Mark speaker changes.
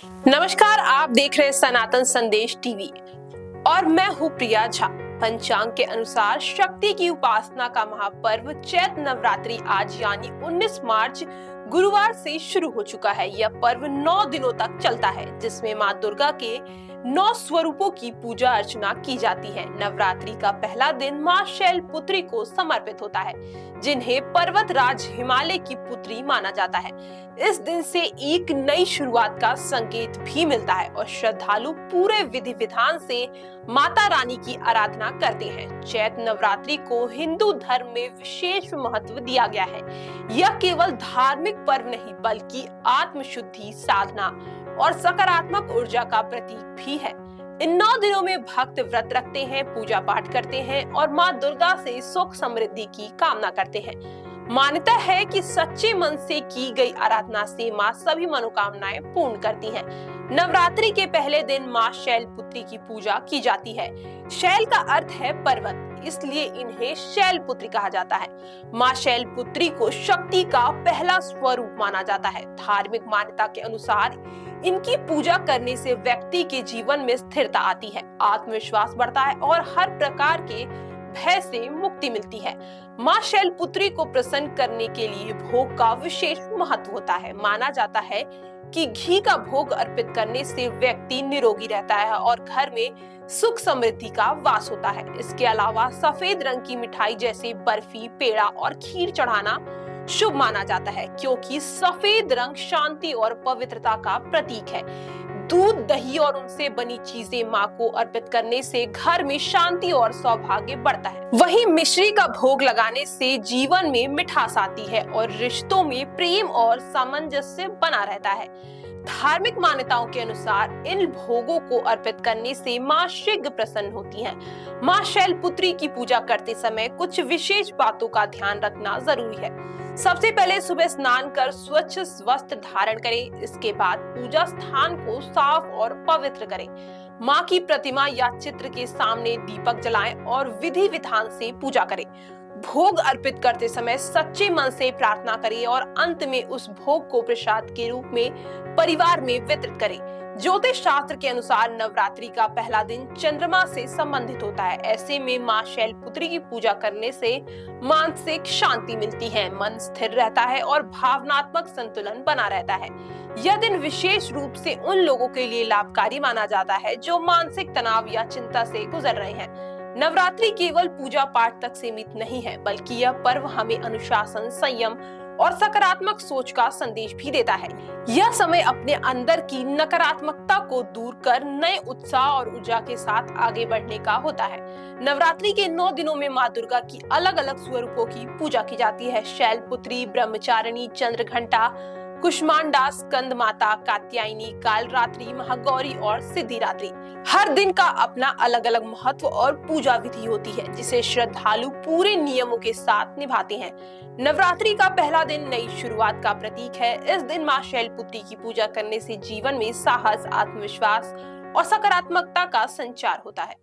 Speaker 1: नमस्कार, आप देख रहे हैं सनातन संदेश टीवी और मैं हूँ प्रिया झा। पंचांग के अनुसार शक्ति की उपासना का महापर्व चैत्र नवरात्रि आज यानी 19 मार्च गुरुवार से शुरू हो चुका है। यह पर्व 9 दिनों तक चलता है, जिसमें मां दुर्गा के 9 स्वरूपों की पूजा अर्चना की जाती है। नवरात्रि का पहला दिन मां शैलपुत्री को समर्पित होता है, जिन्हें पर्वत राज हिमालय की पुत्री माना जाता है। इस दिन से एक नई शुरुआत का संकेत भी मिलता है और श्रद्धालु पूरे विधि विधान से माता रानी की आराधना करते हैं। चैत्र नवरात्रि को हिंदू धर्म में विशेष महत्व दिया गया है। यह केवल धार्मिक पर्व नहीं बल्कि आत्मशुद्धि, साधना और सकारात्मक ऊर्जा का प्रतीक भी है। इन 9 दिनों में भक्त व्रत रखते हैं, पूजा पाठ करते हैं और मां दुर्गा से सुख समृद्धि की कामना करते हैं। मान्यता है कि सच्चे मन से की गई आराधना से मां सभी मनोकामनाएं पूर्ण करती हैं। नवरात्रि के पहले दिन मां शैलपुत्री की पूजा की जाती है। शैल का अर्थ है पर्वत, इसलिए इन्हें शैलपुत्री कहा जाता है। मां शैलपुत्री को शक्ति का पहला स्वरूप माना जाता है। धार्मिक मान्यता के अनुसार इनकी पूजा करने से व्यक्ति के जीवन में स्थिरता आती है, आत्मविश्वास बढ़ता है और हर प्रकार के भय से मुक्ति मिलती है। मां शैलपुत्री को प्रसन्न करने के लिए भोग का विशेष महत्व होता है। माना जाता है कि घी का भोग अर्पित करने से व्यक्ति निरोगी रहता है और घर में सुख समृद्धि का वास होता है। इसके अलावा सफेद रंग की मिठाई जैसे बर्फी, पेड़ा और खीर चढ़ाना शुभ माना जाता है, क्योंकि सफेद रंग शांति और पवित्रता का प्रतीक है। दूध, दही और उनसे बनी चीजें मां को अर्पित करने से घर में शांति और सौभाग्य बढ़ता है। वहीं मिश्री का भोग लगाने से जीवन में मिठास आती है और रिश्तों में प्रेम और सामंजस्य बना रहता है। धार्मिक मान्यताओं के अनुसार इन भोगों को अर्पित करने से मां शीघ्र प्रसन्न होती हैं। मां शैलपुत्री की पूजा करते समय कुछ विशेष बातों का ध्यान रखना जरूरी है। सबसे पहले सुबह स्नान कर स्वच्छ वस्त्र धारण करें। इसके बाद पूजा स्थान को साफ और पवित्र करें। मां की प्रतिमा या चित्र के सामने दीपक जलाएं और विधि विधान से पूजा करें। भोग अर्पित करते समय सच्चे मन से प्रार्थना करें और अंत में उस भोग को प्रसाद के रूप में परिवार में वितरित करें। ज्योतिष शास्त्र के अनुसार नवरात्रि का पहला दिन चंद्रमा से संबंधित होता है। ऐसे में मां शैलपुत्री की पूजा करने से मानसिक शांति मिलती है, मन स्थिर रहता है और भावनात्मक संतुलन बना रहता है। यह दिन विशेष रूप से उन लोगों के लिए लाभकारी माना जाता है जो मानसिक तनाव या चिंता से गुजर रहे हैं। नवरात्रि केवल पूजा पाठ तक सीमित नहीं है, बल्कि यह पर्व हमें अनुशासन, संयम और सकारात्मक सोच का संदेश भी देता है। यह समय अपने अंदर की नकारात्मकता को दूर कर नए उत्साह और ऊर्जा के साथ आगे बढ़ने का होता है। नवरात्रि के 9 दिनों में मां दुर्गा की अलग अलग स्वरूपों की पूजा की जाती है। शैलपुत्री, ब्रह्मचारिणी, चंद्रघंटा, कुष्मांडा, स्कंद माता, कात्यायनी, कालरात्रि, महागौरी और सिद्धिरात्रि। हर दिन का अपना अलग अलग महत्व और पूजा विधि होती है, जिसे श्रद्धालु पूरे नियमों के साथ निभाते हैं। नवरात्रि का पहला दिन नई शुरुआत का प्रतीक है। इस दिन मां शैलपुत्री की पूजा करने से जीवन में साहस, आत्मविश्वास और सकारात्मकता का संचार होता है।